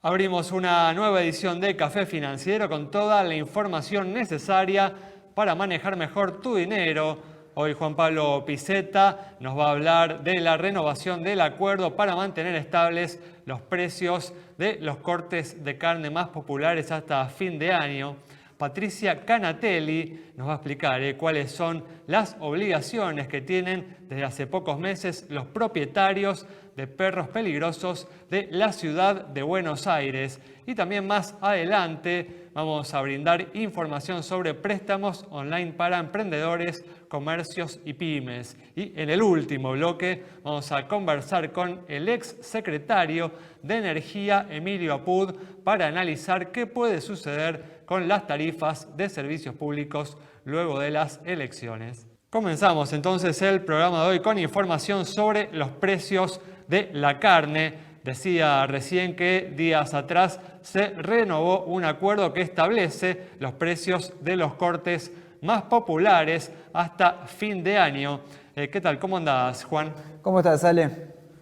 Abrimos una nueva edición de Café Financiero con toda la información necesaria para manejar mejor tu dinero. Hoy Juan Pablo Pizeta nos va a hablar de la renovación del acuerdo para mantener estables los precios de los cortes de carne más populares hasta fin de año. Patricia Canatelli nos va a explicar cuáles son las obligaciones que tienen desde hace pocos meses los propietarios de perros peligrosos de la ciudad de Buenos Aires. Y también más adelante vamos a brindar información sobre préstamos online para emprendedores, comercios y pymes. Y en el último bloque vamos a conversar con el ex secretario de Energía, Emilio Apud, para analizar qué puede suceder con las tarifas de servicios públicos luego de las elecciones. Comenzamos entonces el programa de hoy con información sobre los precios de la carne. Decía recién que días atrás se renovó un acuerdo que establece los precios de los cortes más populares hasta fin de año. ¿Qué tal? ¿Cómo andás, Juan? ¿Cómo estás, Ale?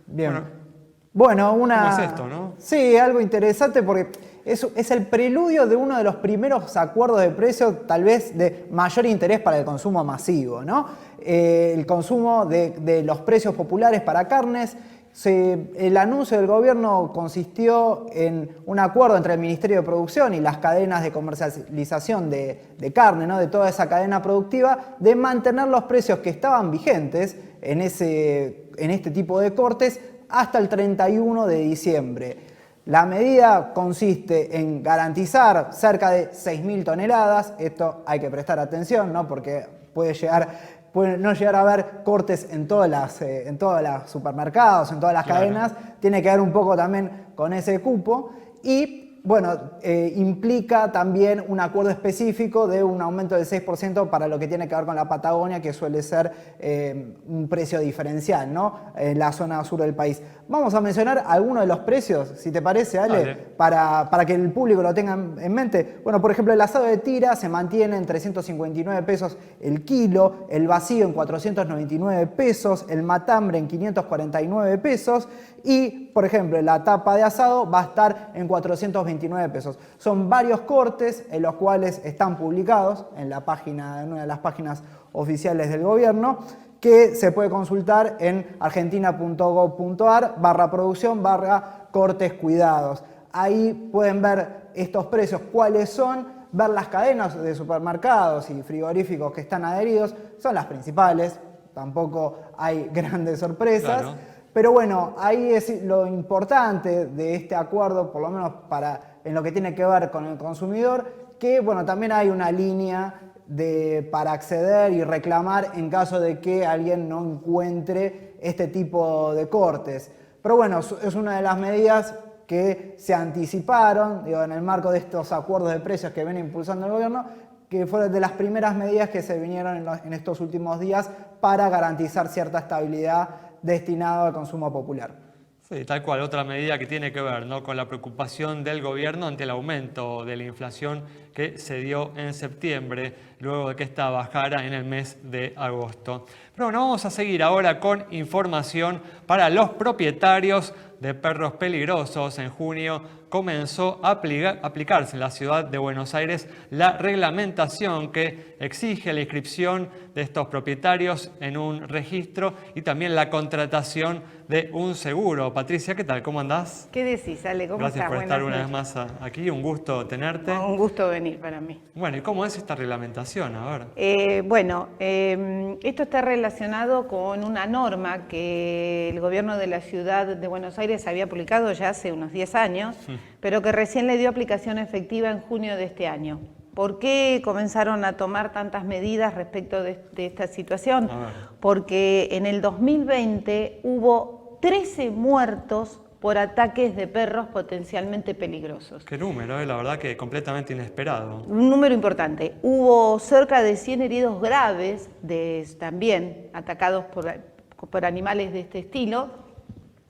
Bien. Bueno, ¿cómo es esto, no? Sí, algo interesante porque es el preludio de uno de los primeros acuerdos de precios tal vez de mayor interés para el consumo masivo, ¿no? El consumo de los precios populares para carnes. El anuncio del gobierno consistió en un acuerdo entre el Ministerio de Producción y las cadenas de comercialización de carne, ¿no? De toda esa cadena productiva, de mantener los precios que estaban vigentes en este tipo de cortes hasta el 31 de diciembre. La medida consiste en garantizar cerca de 6.000 toneladas. Esto hay que prestar atención, ¿no? Porque puede no llegar a haber cortes en todos los supermercados, en todas las cadenas. Tiene que ver un poco también con ese cupo. Y bueno, implica también un acuerdo específico de un aumento del 6% para lo que tiene que ver con la Patagonia, que suele ser un precio diferencial, ¿no? En la zona sur del país. Vamos a mencionar algunos de los precios, si te parece, Ale, para que el público lo tenga en mente. Bueno, por ejemplo, el asado de tira se mantiene en 359 pesos el kilo, el vacío en 499 pesos, el matambre en 549 pesos y, por ejemplo, la tapa de asado va a estar en 429 pesos. Son varios cortes en los cuales están publicados en una de las páginas oficiales del gobierno, que se puede consultar en argentina.gov.ar/producción/cortes cuidados. Ahí pueden ver estos precios, cuáles son, ver las cadenas de supermercados y frigoríficos que están adheridos. Son las principales, tampoco hay grandes sorpresas. Claro. Pero bueno, ahí es lo importante de este acuerdo, por lo menos en lo que tiene que ver con el consumidor, que bueno, también hay una línea para acceder y reclamar en caso de que alguien no encuentre este tipo de cortes. Pero bueno, es una de las medidas que se anticiparon, en el marco de estos acuerdos de precios que viene impulsando el gobierno, que fueron de las primeras medidas que se vinieron en estos últimos días para garantizar cierta estabilidad destinada al consumo popular. Sí, tal cual, otra medida que tiene que ver, ¿no?, con la preocupación del gobierno ante el aumento de la inflación que se dio en septiembre, luego de que esta bajara en el mes de agosto. Pero bueno, vamos a seguir ahora con información para los propietarios de perros peligrosos. En junio comenzó a aplicarse en la ciudad de Buenos Aires la reglamentación que exige la inscripción de estos propietarios en un registro y también la contratación de un seguro. Patricia, ¿qué tal? ¿Cómo andás? ¿Qué decís, Ale? ¿Cómo estás? Gracias por estar una vez más aquí. Un gusto tenerte. Un gusto venir para mí. Bueno, ¿y cómo es esta reglamentación? A ver. Esto está relacionado con una norma que el gobierno de la ciudad de Buenos Aires había publicado ya hace unos 10 años, pero que recién le dio aplicación efectiva en junio de este año. ¿Por qué comenzaron a tomar tantas medidas respecto de esta situación? Porque en el 2020 hubo 13 muertos por ataques de perros potencialmente peligrosos. Qué número, la verdad que completamente inesperado. Un número importante. Hubo cerca de 100 heridos graves, también atacados por animales de este estilo,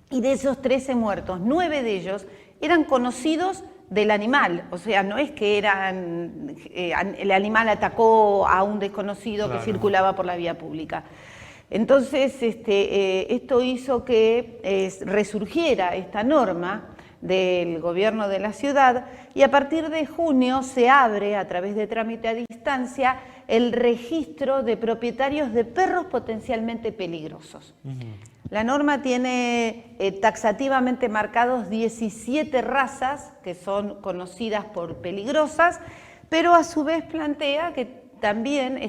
y de esos 13 muertos, 9 de ellos eran conocidos del animal, o sea, no es que el animal atacó a un desconocido que circulaba por la vía pública. Entonces, esto hizo que resurgiera esta norma del gobierno de la ciudad, y a partir de junio se abre, a través de trámite a distancia, el registro de propietarios de perros potencialmente peligrosos. La norma tiene taxativamente marcados 17 razas que son conocidas por peligrosas, pero a su vez plantea que también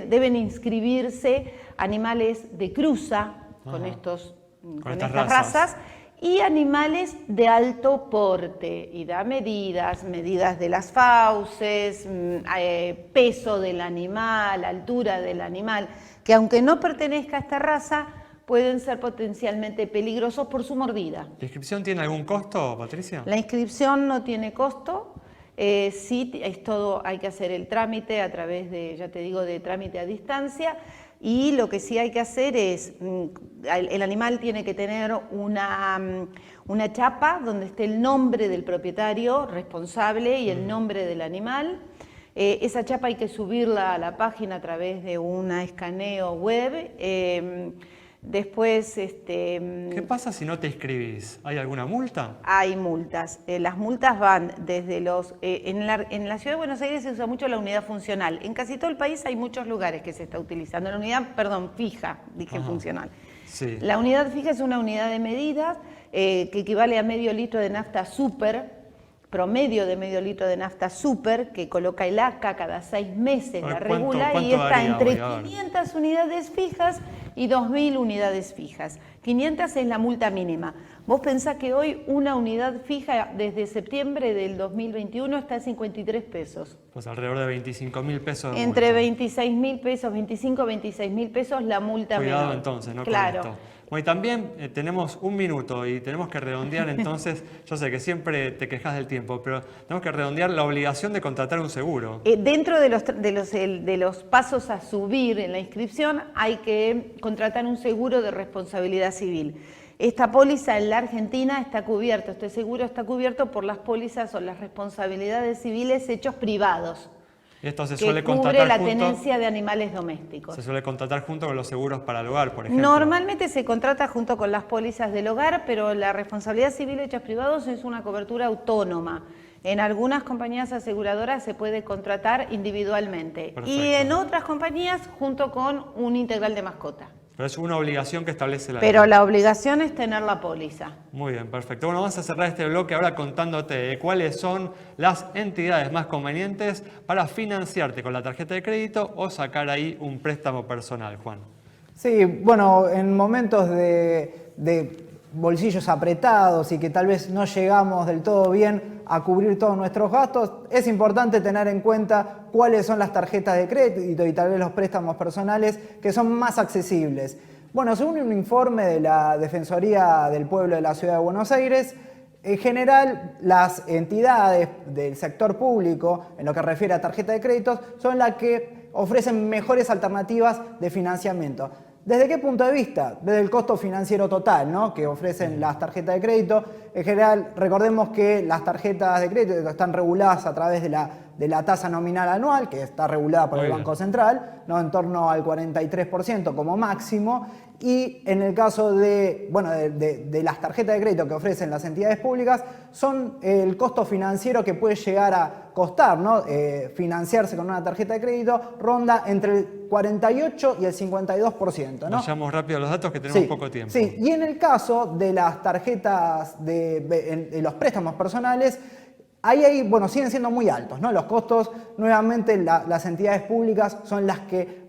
deben inscribirse animales de cruza con estas razas y animales de alto porte, y da medidas de las fauces, peso del animal, altura del animal, que aunque no pertenezca a esta raza, pueden ser potencialmente peligrosos por su mordida. ¿La inscripción tiene algún costo, Patricia? La inscripción no tiene costo. Sí, hay que hacer el trámite a través de, ya te digo, de trámite a distancia, y lo que sí hay que hacer es, el animal tiene que tener una chapa donde esté el nombre del propietario responsable y el nombre del animal. Esa chapa hay que subirla a la página a través de un escaneo web. Después, ¿qué pasa si no te inscribís? ¿Hay alguna multa? Hay multas. Las multas van desde los... en la Ciudad de Buenos Aires se usa mucho la unidad funcional. En casi todo el país hay muchos lugares que se está utilizando. La unidad, perdón, fija, dije funcional. Sí. La unidad fija es una unidad de medidas que equivale a medio litro de nafta super, promedio de medio litro de nafta super, que coloca el ACA cada 6 meses, la regula, y está entre 500 unidades fijas y 2.000 unidades fijas. 500 es la multa mínima. Vos pensás que hoy una unidad fija desde septiembre del 2021 está a 53 pesos. Pues alrededor de 25.000 pesos. Entre 26.000 pesos, 25, 26.000 pesos la multa menor. Cuidado entonces, ¿no? Claro. Con esto. Bueno, y también tenemos 1 minuto y tenemos que redondear entonces, yo sé que siempre te quejas del tiempo, pero tenemos que redondear la obligación de contratar un seguro. Dentro de los pasos a subir en la inscripción hay que contratar un seguro de responsabilidad civil. Esta póliza en la Argentina está cubierto, este seguro está cubierto por las pólizas o las responsabilidades civiles hechos privados. Esto se que suele cubre contratar la junto, tenencia de animales domésticos. se suele contratar junto con los seguros para el hogar, por ejemplo. Normalmente se contrata junto con las pólizas del hogar, pero la responsabilidad civil hechos privados es una cobertura autónoma. En algunas compañías aseguradoras se puede contratar individualmente. Perfecto. Y en otras compañías junto con un integral de mascota. Pero es una obligación que establece la Pero ley. la obligación es tener la póliza. Muy bien, perfecto. Bueno, vamos a cerrar este bloque ahora contándote cuáles son las entidades más convenientes para financiarte con la tarjeta de crédito o sacar ahí un préstamo personal, Juan. Sí, bueno, en momentos de bolsillos apretados y que tal vez no llegamos del todo bien a cubrir todos nuestros gastos, es importante tener en cuenta cuáles son las tarjetas de crédito y tal vez los préstamos personales que son más accesibles. Bueno, según un informe de la Defensoría del Pueblo de la Ciudad de Buenos Aires, en general las entidades del sector público, en lo que refiere a tarjeta de créditos, son las que ofrecen mejores alternativas de financiamiento. ¿Desde qué punto de vista? Desde el costo financiero total, ¿no?, que ofrecen las tarjetas de crédito. En general, recordemos que las tarjetas de crédito están reguladas a través de la tasa nominal anual, que está regulada por el Banco Central, ¿no?, en torno al 43% como máximo. Y en el caso de las tarjetas de crédito que ofrecen las entidades públicas, son el costo financiero que puede llegar a costar, ¿no? Financiarse con una tarjeta de crédito ronda entre el 48 y el 52%, ¿no? Vayamos rápido a los datos que tenemos poco tiempo. Sí, y en el caso de las tarjetas de los préstamos personales, ahí siguen siendo muy altos, ¿no? Los costos, nuevamente, las entidades públicas son las que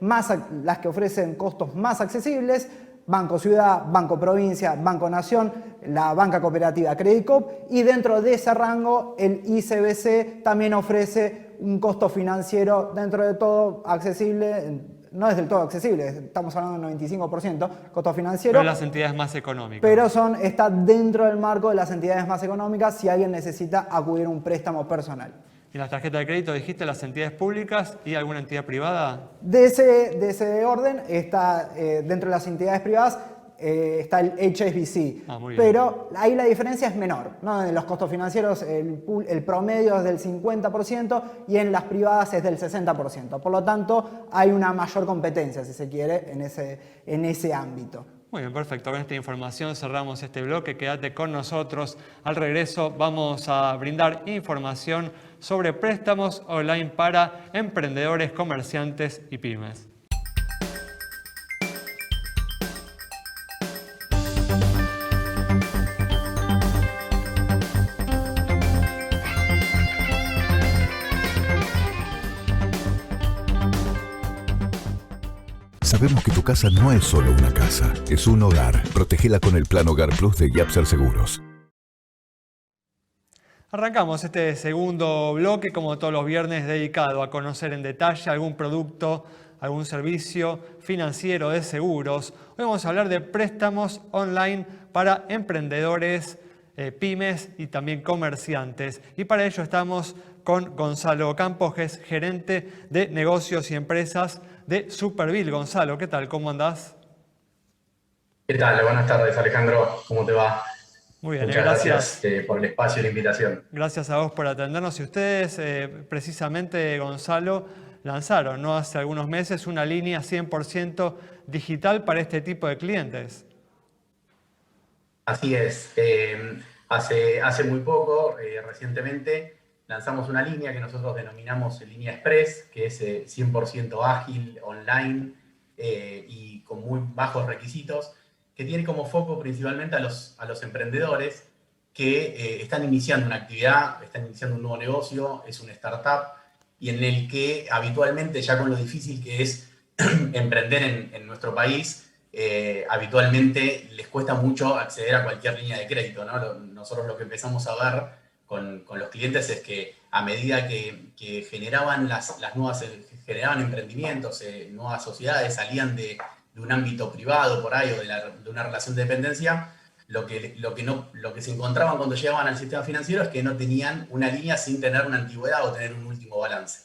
ofrecen costos más accesibles. Banco Ciudad, Banco Provincia, Banco Nación, la banca cooperativa Credicop, y dentro de ese rango el ICBC también ofrece un costo financiero dentro de todo accesible. No es del todo accesible, estamos hablando del 95% costo financiero. Pero las entidades más económicas. Pero está dentro del marco de las entidades más económicas si alguien necesita acudir a un préstamo personal. ¿Y las tarjetas de crédito dijiste las entidades públicas y alguna entidad privada? De ese orden está, dentro de las entidades privadas, está el HSBC. Muy bien. Pero ahí la diferencia es menor, ¿no? En los costos financieros el promedio es del 50% y en las privadas es del 60%. Por lo tanto, hay una mayor competencia, si se quiere, en ese ámbito. Muy bien, perfecto. Con esta información cerramos este bloque. Quédate con nosotros. Al regreso vamos a brindar información sobre préstamos online para emprendedores, comerciantes y pymes. Sabemos que tu casa no es solo una casa, es un hogar. Protégela con el Plan Hogar Plus de Yapser Seguros. Arrancamos este segundo bloque, como todos los viernes, dedicado a conocer en detalle algún producto, algún servicio financiero de seguros. Hoy vamos a hablar de préstamos online para emprendedores, pymes y también comerciantes. Y para ello estamos con Gonzalo Campos, que es gerente de negocios y empresas de Superbil. Gonzalo, ¿qué tal? ¿Cómo andás? ¿Qué tal? Buenas tardes, Alejandro. ¿Cómo te va? Muy bien, Muchas gracias. por el espacio y la invitación. Gracias a vos por atendernos. Y ustedes, precisamente, Gonzalo, lanzaron, ¿no?, hace algunos meses una línea 100% digital para este tipo de clientes. Así es. Hace muy poco, recientemente, lanzamos una línea que nosotros denominamos línea Express, que es 100% ágil, online y con muy bajos requisitos, que tiene como foco principalmente a los emprendedores que están iniciando una actividad, están iniciando un nuevo negocio, es una startup, y en el que habitualmente, ya con lo difícil que es emprender en nuestro país, habitualmente les cuesta mucho acceder a cualquier línea de crédito, ¿no? Nosotros lo que empezamos a ver con los clientes es que a medida que generaban generaban emprendimientos, nuevas sociedades, salían de un ámbito privado por ahí o de una relación de dependencia, lo que se encontraban cuando llegaban al sistema financiero es que no tenían una línea sin tener una antigüedad o tener un último balance.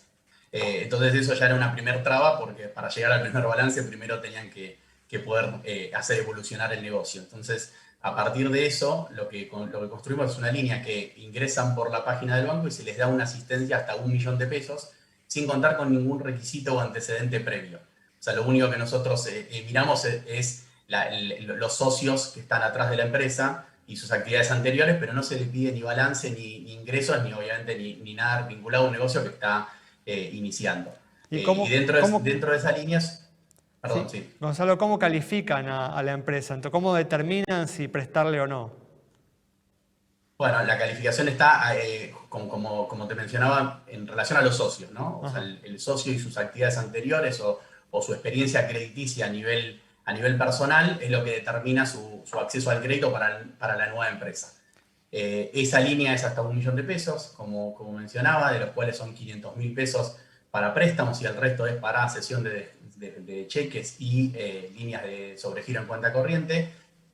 Entonces eso ya era una primer traba, porque para llegar al primer balance primero tenían que poder hacer evolucionar el negocio. Entonces, a partir de eso, lo que construimos es una línea que ingresan por la página del banco y se les da una asistencia hasta 1 millón de pesos, sin contar con ningún requisito o antecedente previo. O sea, lo único que nosotros miramos es los socios que están atrás de la empresa y sus actividades anteriores, pero no se les pide ni balance, ni ingresos, ni obviamente ni nada vinculado a un negocio que está iniciando. ¿Y dentro de esas líneas... Perdón, sí. Gonzalo, ¿cómo califican a la empresa? Entonces, ¿cómo determinan si prestarle o no? Bueno, la calificación está, como te mencionaba, en relación a los socios, ¿no? O sea, el socio y sus actividades anteriores o su experiencia crediticia a nivel personal es lo que determina su acceso al crédito para la nueva empresa. Esa línea es hasta 1 millón de pesos, como mencionaba, de los cuales son 500.000 pesos para préstamos y el resto es para cesión de cheques y líneas de sobregiro en cuenta corriente.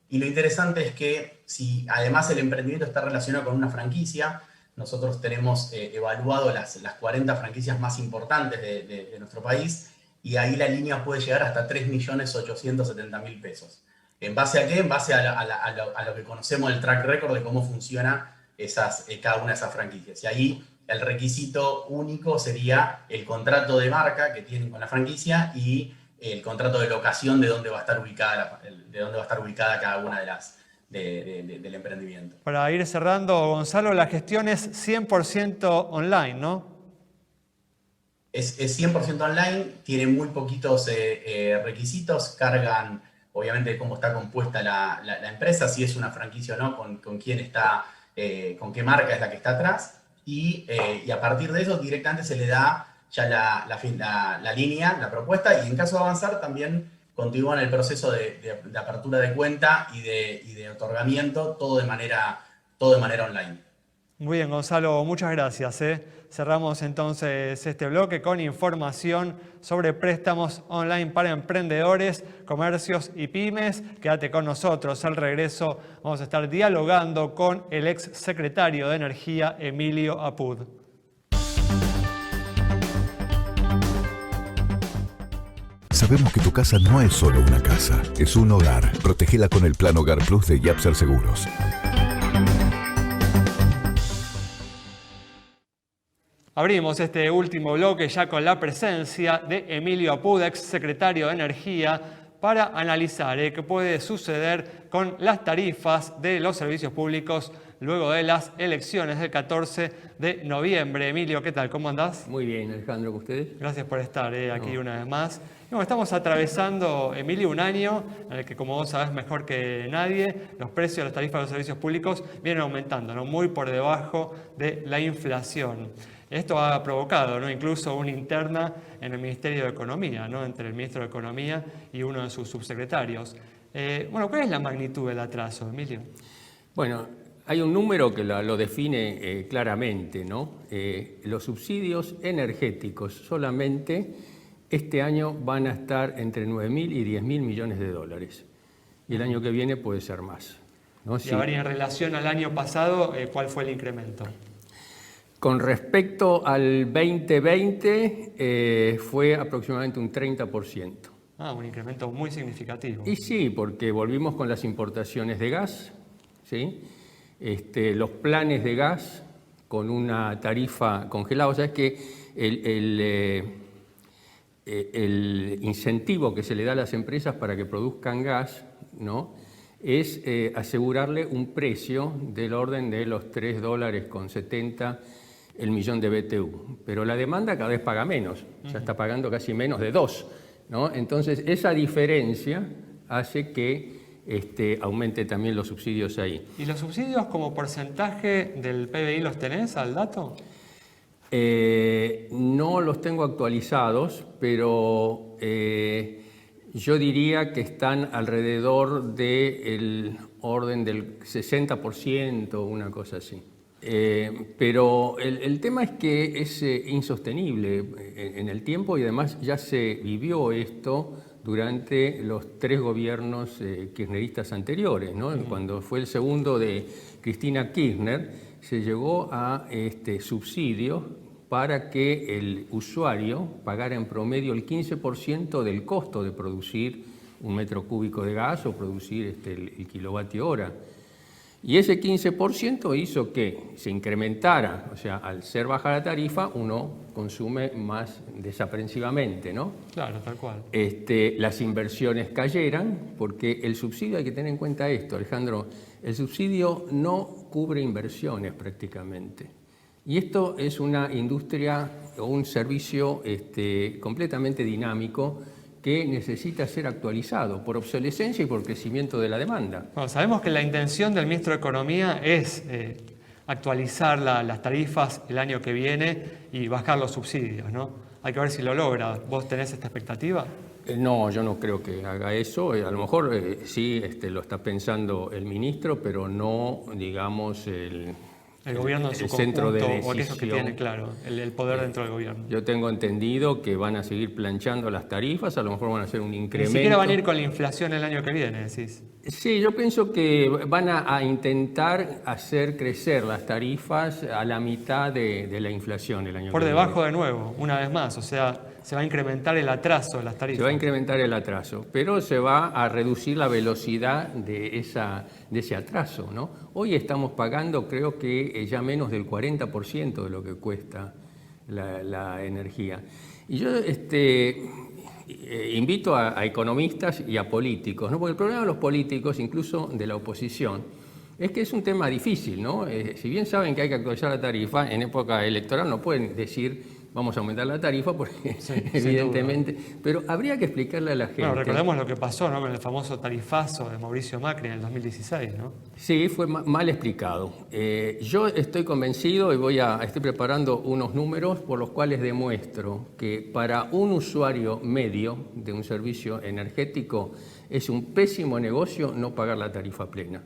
Y lo interesante es que si además el emprendimiento está relacionado con una franquicia, nosotros tenemos evaluado las 40 franquicias más importantes de nuestro país, y ahí la línea puede llegar hasta 3.870.000 pesos. ¿En base a qué? En base a lo que conocemos del track record de cómo funciona cada una de esas franquicias. Y ahí el requisito único sería el contrato de marca que tienen con la franquicia y el contrato de locación de dónde va a estar ubicada cada una del emprendimiento. Para ir cerrando, Gonzalo, la gestión es 100% online, ¿no? Es 100% online, tiene muy poquitos requisitos, cargan obviamente cómo está compuesta la empresa, si es una franquicia o no, con quién está, con qué marca es la que está atrás. Y a partir de eso directamente se le da ya la línea, la propuesta, y en caso de avanzar también continúan el proceso de apertura de cuenta y de otorgamiento, todo de manera online. Muy bien, Gonzalo, muchas gracias. Cerramos entonces este bloque con información sobre préstamos online para emprendedores, comercios y pymes. Quédate con nosotros. Al regreso vamos a estar dialogando con el ex secretario de Energía, Emilio Apud. Sabemos que tu casa no es solo una casa, es un hogar. Protégela con el Plan Hogar Plus de Yapser Seguros. Abrimos este último bloque ya con la presencia de Emilio Apud, ex secretario de Energía, para analizar qué puede suceder con las tarifas de los servicios públicos luego de las elecciones del 14 de noviembre. Emilio, ¿qué tal? ¿Cómo andás? Muy bien, Alejandro, ¿con ustedes? Gracias por estar aquí una vez más. Y bueno, estamos atravesando, Emilio, un año en el que, como vos sabés mejor que nadie, los precios de las tarifas de los servicios públicos vienen aumentando, ¿no? Muy por debajo de la inflación. Esto ha provocado, ¿no?, incluso una interna en el Ministerio de Economía, ¿no?, entre el ministro de Economía y uno de sus subsecretarios. Bueno, ¿cuál es la magnitud del atraso, Emilio? Bueno, hay un número que lo define claramente, ¿no? Los subsidios energéticos solamente este año van a estar entre 9.000 y 10.000 millones de dólares. Y el año que viene puede ser más, ¿no? Y a ver, en relación al año pasado, ¿cuál fue el incremento? Con respecto al 2020, fue aproximadamente un 30%. Un incremento muy significativo. Y sí, porque volvimos con las importaciones de gas, ¿sí? Los planes de gas con una tarifa congelada. O sea, es que el incentivo que se le da a las empresas para que produzcan gas, ¿no?, es asegurarle un precio del orden de los $3.70 el millón de BTU. Pero la demanda cada vez paga menos, ya está pagando casi menos de 2, ¿no? Entonces, esa diferencia hace que aumente también los subsidios ahí. ¿Y los subsidios como porcentaje del PBI los tenés al dato? No los tengo actualizados, pero yo diría que están alrededor del orden del 60%, una cosa así. Pero el tema es que es insostenible en el tiempo y además ya se vivió esto durante los 3 gobiernos kirchneristas anteriores, ¿no? Cuando fue el segundo de Cristina Kirchner, se llegó a subsidios para que el usuario pagara en promedio el 15% del costo de producir un metro cúbico de gas o producir el kilovatio hora. Y ese 15% hizo que se incrementara, o sea, al ser baja la tarifa, uno consume más desaprensivamente, ¿no? Claro, tal cual. Las inversiones cayeran, porque el subsidio, hay que tener en cuenta esto, Alejandro, el subsidio no cubre inversiones prácticamente. Y esto es una industria o un servicio completamente dinámico que necesita ser actualizado por obsolescencia y por crecimiento de la demanda. Bueno, sabemos que la intención del ministro de Economía es actualizar las tarifas el año que viene y bajar los subsidios, ¿no? Hay que ver si lo logra. ¿Vos tenés esta expectativa? No, yo no creo que haga eso. A lo mejor sí lo está pensando el ministro, pero no, digamos, el gobierno en su centro de conjunto, o decisión. aquellos que tienen, claro, el poder dentro del gobierno. Yo tengo entendido que van a seguir planchando las tarifas, a lo mejor van a hacer un incremento. Ni siquiera van a ir con la inflación el año que viene, decís. Sí, yo pienso que van a intentar hacer crecer las tarifas a la mitad de la inflación el año que viene. Por debajo de nuevo, una vez más, o sea, se va a incrementar el atraso de las tarifas. Se va a incrementar el atraso, pero se va a reducir la velocidad de ese atraso, ¿no? Hoy estamos pagando, creo que ya menos del 40% de lo que cuesta la energía. Y yo invito a economistas y a políticos, ¿no? Porque el problema de los políticos, incluso de la oposición, es que es un tema difícil, ¿no? Si bien saben que hay que actualizar la tarifa, en época electoral no pueden decir vamos a aumentar la tarifa porque sí, evidentemente, pero habría que explicarle a la gente. Bueno, recordemos lo que pasó, ¿no?, con el famoso tarifazo de Mauricio Macri en el 2016, ¿no? Sí, fue mal explicado. Yo estoy convencido y estoy preparando unos números por los cuales demuestro que para un usuario medio de un servicio energético es un pésimo negocio no pagar la tarifa plena.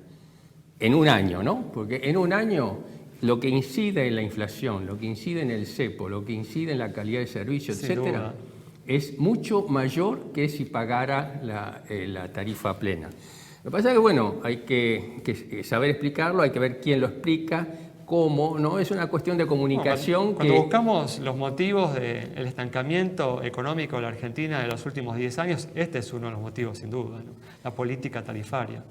En un año, ¿no? Porque en un año lo que incide en la inflación, lo que incide en el cepo, lo que incide en la calidad de servicio, etcétera, es mucho mayor que si pagara la tarifa plena. Lo que pasa es que, bueno, hay que saber explicarlo, hay que ver quién lo explica, cómo, ¿no? Es una cuestión de comunicación. Cuando buscamos los motivos del estancamiento económico de la Argentina de los últimos 10 años, este es uno de los motivos, sin duda, ¿no? La política tarifaria.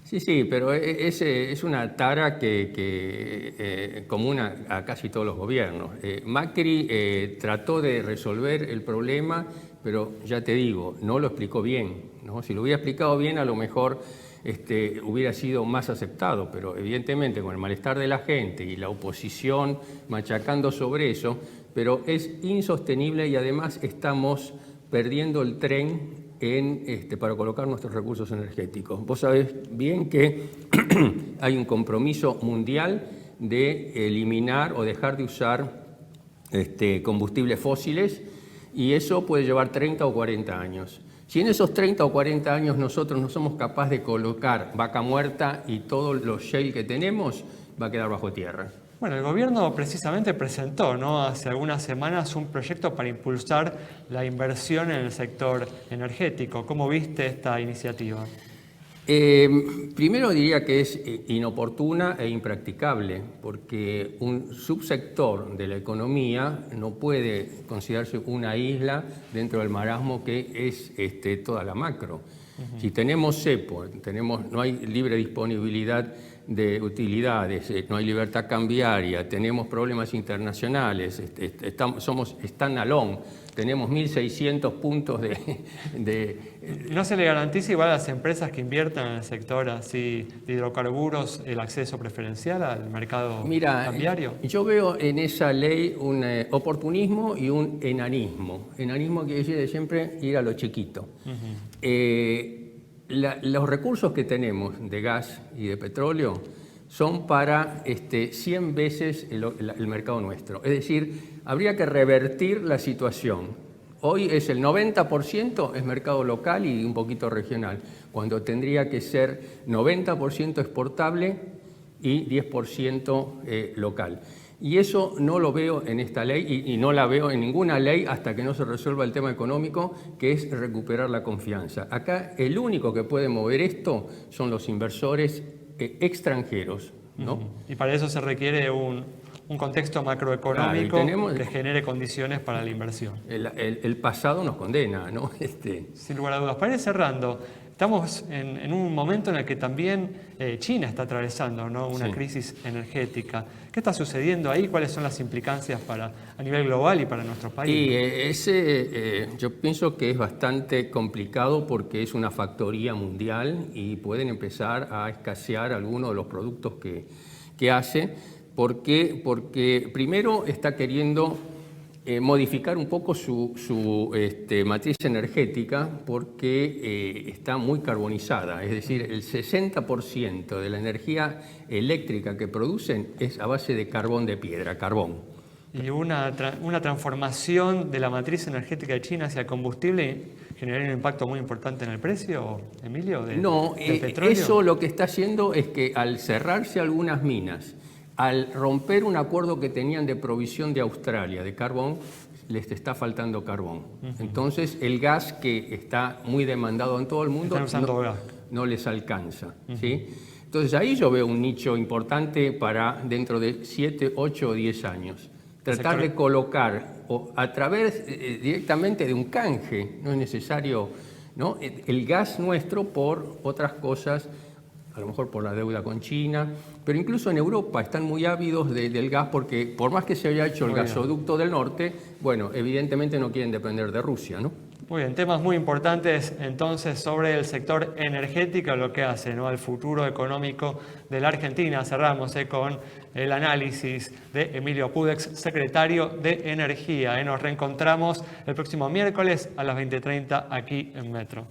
Sí, pero es una tara que común a casi todos los gobiernos. Macri trató de resolver el problema, pero ya te digo, no lo explicó bien, ¿no? Si lo hubiera explicado bien, a lo mejor hubiera sido más aceptado, pero evidentemente con el malestar de la gente y la oposición machacando sobre eso, pero es insostenible y además estamos perdiendo el tren para colocar nuestros recursos energéticos. Vos sabés bien que hay un compromiso mundial de eliminar o dejar de usar combustibles fósiles y eso puede llevar 30 o 40 años. Si en esos 30 o 40 años nosotros no somos capaces de colocar vaca muerta y todos los shale que tenemos, va a quedar bajo tierra. Bueno, el gobierno precisamente presentó, ¿no?, hace algunas semanas un proyecto para impulsar la inversión en el sector energético. ¿Cómo viste esta iniciativa? Primero diría que es inoportuna e impracticable, porque un subsector de la economía no puede considerarse una isla dentro del marasmo que es toda la macro. Si tenemos cepo, no hay libre disponibilidad de utilidades, no hay libertad cambiaria, tenemos problemas internacionales, somos stand-alone, tenemos 1.600 puntos ¿No se le garantiza igual a las empresas que inviertan en el sector así de hidrocarburos el acceso preferencial al mercado cambiario? Yo veo en esa ley un oportunismo y un enanismo. Enanismo quiere decir de siempre ir a lo chiquito. Los recursos que tenemos de gas y de petróleo son para 100 veces el mercado nuestro. Es decir, habría que revertir la situación. Hoy es el 90% es mercado local y un poquito regional, cuando tendría que ser 90% exportable y 10% local. Y eso no lo veo en esta ley y no la veo en ninguna ley hasta que no se resuelva el tema económico, que es recuperar la confianza. Acá el único que puede mover esto son los inversores extranjeros, ¿no? Y para eso se requiere un contexto macroeconómico que genere condiciones para la inversión. El pasado nos condena, ¿no? Sin lugar a dudas. Para ir cerrando, estamos en un momento en el que también China está atravesando, ¿no?, una crisis energética. ¿Qué está sucediendo ahí? ¿Cuáles son las implicancias a nivel global y para nuestro país? Yo pienso que es bastante complicado porque es una factoría mundial y pueden empezar a escasear algunos de los productos que hace. ¿Por qué? Porque primero está queriendo modificar un poco su matriz energética porque está muy carbonizada, es decir, el 60% de la energía eléctrica que producen es a base de carbón de piedra, carbón. ¿Y una transformación de la matriz energética de China hacia el combustible generaría un impacto muy importante en el precio, Emilio, del petróleo? Eso lo que está haciendo es que al cerrarse algunas minas, al romper un acuerdo que tenían de provisión de Australia de carbón, les está faltando carbón. Entonces, el gas que está muy demandado en todo el mundo no les alcanza. ¿Sí? Entonces, ahí yo veo un nicho importante para dentro de 7, 8 o 10 años. Tratar de colocar a través directamente de un canje, no es necesario, ¿no?, el gas nuestro por otras cosas, a lo mejor por la deuda con China, pero incluso en Europa están muy ávidos del gas porque por más que se haya hecho el gasoducto del norte, bueno, evidentemente no quieren depender de Rusia, ¿no? Muy bien, temas muy importantes entonces sobre el sector energético, lo que hace, ¿no?, al futuro económico de la Argentina. Cerramos con el análisis de Emilio Pudex, secretario de Energía. Nos reencontramos el próximo miércoles a las 20:30 aquí en Metro.